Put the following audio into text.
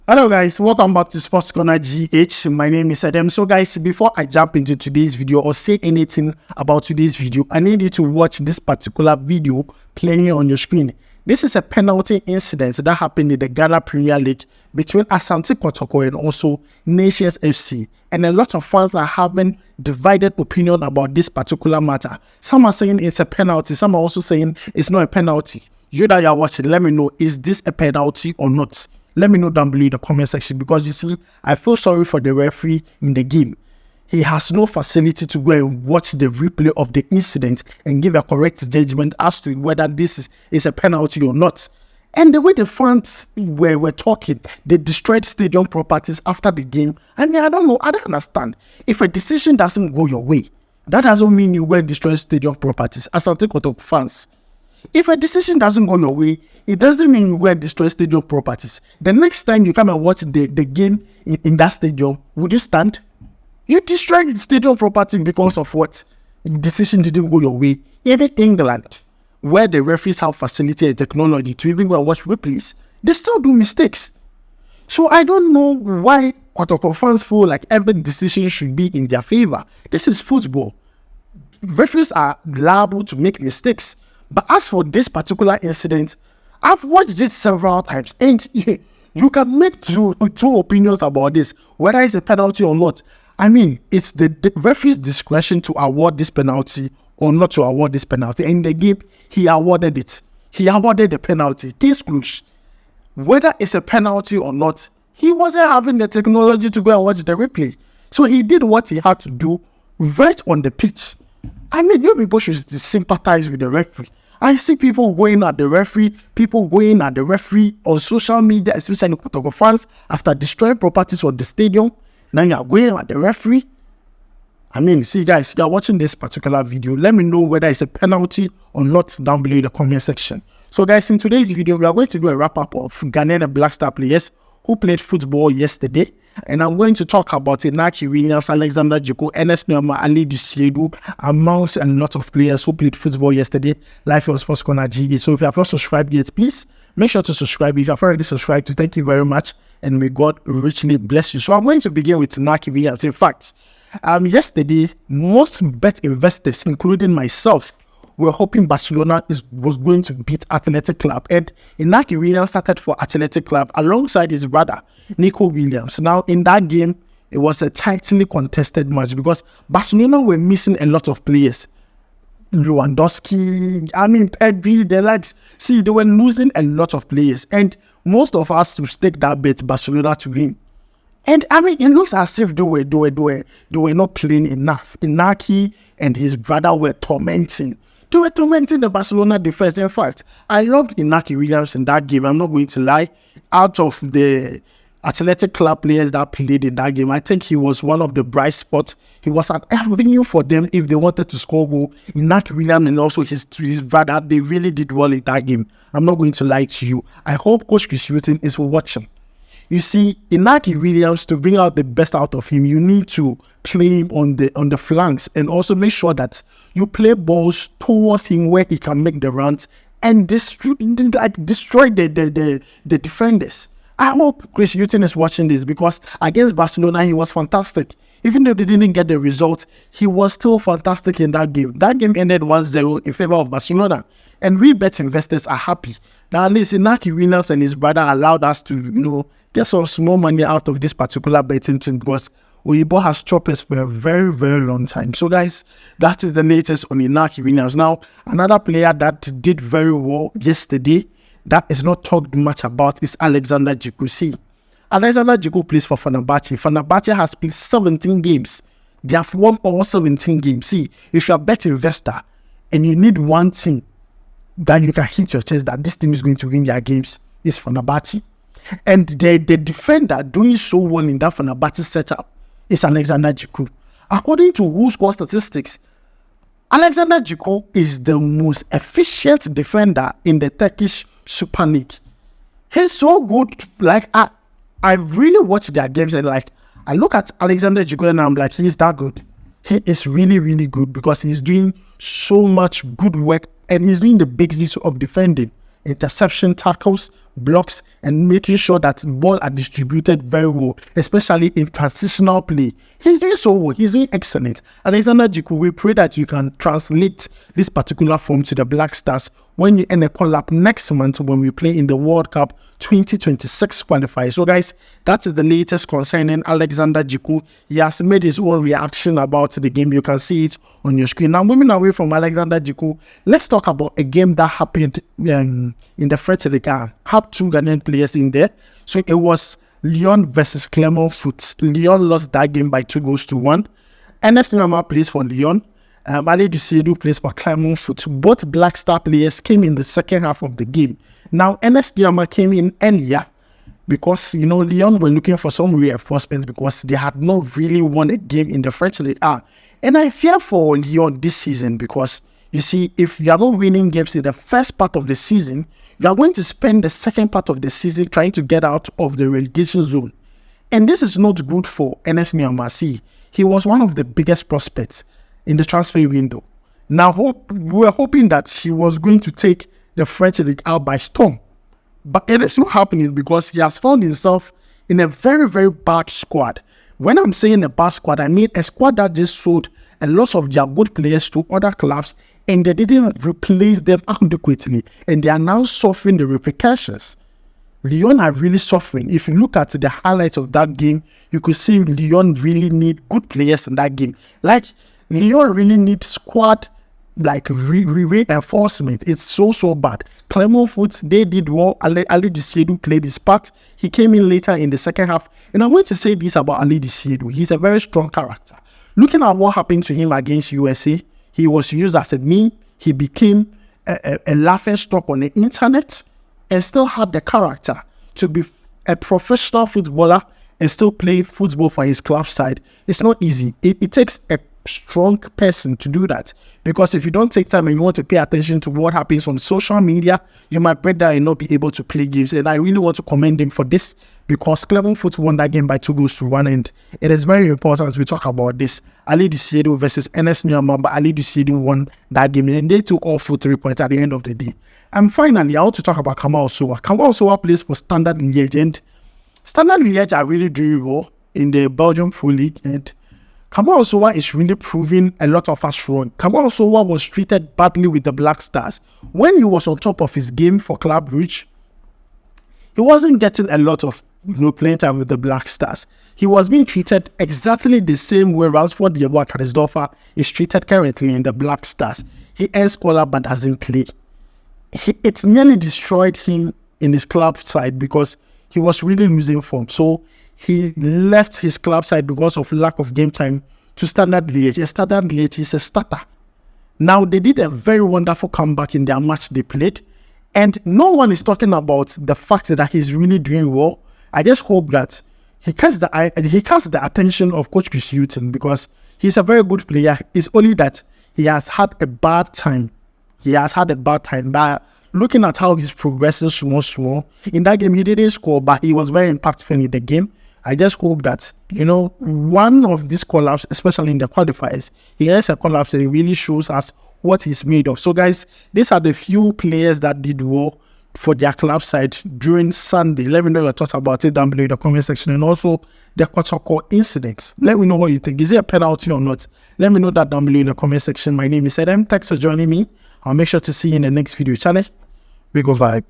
Hello guys, welcome back to Sports Corner GH. My name is Adam. So guys, before I jump into today's video or say anything about today's video, I need you to watch this particular video playing on your screen. This is a penalty incident that happened in the Ghana Premier League between Asante Kotoko and also Nations FC. And a lot of fans are having divided opinion about this particular matter. Some are saying it's a penalty, some are also saying it's not a penalty. You that are watching, let me know, is this a penalty or not? Let me know down below in the comment section, because you see, I feel sorry for the referee in the game. He has no facility to go and watch the replay of the incident and give a correct judgment as to whether this is a penalty or not. And the way the fans were talking, they destroyed stadium properties after the game. I mean, I don't understand. If a decision doesn't go your way, that doesn't mean you go and destroy stadium properties. Asante Kotoko fans, if a decision doesn't go your way, it doesn't mean you go and destroy stadium properties. The next time you come and watch the game in that stadium, would you stand? You destroyed the stadium property because of what? The decision didn't go your way. Even England, where the referees have facility and technology to even go and watch replays, they still do mistakes. So I don't know why Kotoko fans feel like every decision should be in their favor. This is football. Referees are liable to make mistakes. But as for this particular incident, I've watched it several times, and you can make two opinions about this, whether it's a penalty or not. I mean, it's the referee's discretion to award this penalty or not to award this penalty. In the game, he awarded it. He awarded the penalty. Case closed. Whether it's a penalty or not, he wasn't having the technology to go and watch the replay. So he did what he had to do right on the pitch. I mean, you people should sympathize with the referee. I see people going at the referee, on social media, especially Kotoko fans, after destroying properties for the stadium. Now you are going at the referee. I mean, see guys, you are watching this particular video. Let me know whether it's a penalty or not down below in the comment section. So guys, in today's video, we are going to do a wrap-up of Ghanaian and Black Star players who played football yesterday. And I'm going to talk about Inaki Williams, Alexander Djiku, Ernest Nuamah, alidu, seidu, amongst a lot of players who played football yesterday. Live on Sports Corner GH. So if you have not subscribed yet, please make sure to subscribe. If you have already subscribed, thank you very much, and may God richly bless you. So I'm going to begin with Inaki Williams. In fact, yesterday, most bet investors, including myself, were hoping Barcelona was going to beat Athletic Club, and Inaki Williams started for Athletic Club alongside his brother Inaki Williams. Now in that game, it was a tightly contested match because Barcelona were missing a lot of players. Lewandowski, Pedri, they were losing a lot of players, and most of us to stake that bet Barcelona to win. And it looks as if they were not playing enough. Inaki and his brother were tormenting. They were tormenting the Barcelona defense. In fact, I loved Inaki Williams in that game. I'm not going to lie. Out of the Athletic Club players that played in that game, I think he was one of the bright spots. He was an avenue for them if they wanted to score goal. Inaki Williams and also his brother, they really did well in that game. I'm not going to lie to you. I hope Coach Chris Hughton is watching. You see, Inaki Williams, to bring out the best out of him, you need to play him on the flanks and also make sure that you play balls towards him where he can make the runs and destroy the defenders. I hope Chris Hughton is watching this, because against Barcelona, he was fantastic. Even though they didn't get the result, he was still fantastic in that game. That game ended 1-0 in favor of Barcelona. And we bet investors are happy. Now, at least Inaki Williams and his brother allowed us to, get some small money out of this particular betting team, because Oyibo has chopped us for a very, very long time. So, guys, that is the latest on Inaki Williams. Now, another player that did very well yesterday, that is not talked much about, is Alexander Djiku. See, Alexander Djiku plays for Fenerbahce. Fenerbahce has played 17 games. They have won all 17 games. See, if you're a bet investor and you need one team that you can hit your chest that this team is going to win their games, it's Fenerbahce. And the defender doing so well in that Fenerbahce setup is Alexander Djiku. According to Who Score Statistics, Alexander Djiku is the most efficient defender in the Turkish Super League. He's so good. I really watch their games, and I look at Alexander Djiku and I'm like, he's that good. He is really, really good, because he's doing so much good work and he's doing the basics of defending. interception, tackles, blocks, and making sure that ball are distributed very well, especially in transitional play. He's doing so well. He's doing excellent. Alexander Djiku, we pray that you can translate this particular form to the Black Stars when you end a call-up next month when we play in the World Cup 2026 qualifiers. So guys, that is the latest concerning Alexander Djiku. He has made his own reaction about the game. You can see it on your screen. Now, moving away from Alexander Djiku, let's talk about a game that happened in the French League. Have two Ghanaian players in there. So it was Lyon versus Clermont Foot. Lyon lost that game by 2-1. Ernest Nuamah plays for Lyon. Alidu seidu plays for Clermont Foot. Both Black Star players came in the second half of the game. Now, Ernest Nuamah came in earlier because, Lyon were looking for some reinforcements because they had not really won a game in the French League. And I fear for Lyon this season because, you see, if you are not winning games in the first part of the season, you are going to spend the second part of the season trying to get out of the relegation zone. And this is not good for Ernest Nuamah. See, he was one of the biggest prospects in the transfer window. Now, we were hoping that he was going to take the French League out by storm. But it is not happening because he has found himself in a very, very bad squad. When I'm saying a bad squad, I mean a squad that just sold a lot of their good players to other clubs and they didn't replace them adequately. And they are now suffering the repercussions. Lyon are really suffering. If you look at the highlights of that game, you could see Lyon really need good players in that game. Like, Lyon really needs squad reinforcement. It's so bad. Clermont Foot, they did well. Alidu seidu played his part. He came in later in the second half. And I'm going to say this about Alidu seidu. He's a very strong character. Looking at what happened to him against USA, he was used as a meme. He became a laughing stock on the internet and still had the character to be a professional footballer and still play football for his club side. It's not easy. It takes a strong person to do that, because if you don't take time and you want to pay attention to what happens on social media, you might break down and not be able to play games. And I really want to commend him for this, because Clermont Foot won that game by 2-1, and it is very important as we talk about this. Alidu seidu versus Ernest Nuamah, but Alidu seidu won that game and they took all for 3 points at the end of the day. And finally, I want to talk about Kamal Sowah. Kamal Sowah plays for Standard Liège, and Standard Liège are really doing well in the Belgian Pro League, and Kamal Sowah is really proving a lot of us wrong. Kamal Sowah was treated badly with the Black Stars. When he was on top of his game for Club Brugge, he wasn't getting a lot of playing time with the Black Stars. He was being treated exactly the same way Ransford Karisdorfer is treated currently in the Black Stars. He earns collar but doesn't play. It nearly destroyed him in his club side because he was really losing form. So he left his club side because of lack of game time to Standard Liège. Standard Liège is a starter. Now, they did a very wonderful comeback in their match they played, and no one is talking about the fact that he's really doing well. I just hope that he catches the attention of Coach Chris Hughton, because he's a very good player. It's only that he has had a bad time. But looking at how he's progressing small. In that game, he didn't score, but he was very impactful in the game. I just hope that, one of these collabs, especially in the qualifiers, he has a collab that really shows us what he's made of. So, guys, these are the few players that did well for their club side during Sunday. Let me know your thoughts about it down below in the comment section, and also the Kotoko incident. Let me know what you think. Is it a penalty or not? Let me know that down below in the comment section. My name is Adam. Thanks for joining me. I'll make sure to see you in the next video channel. We go vibe.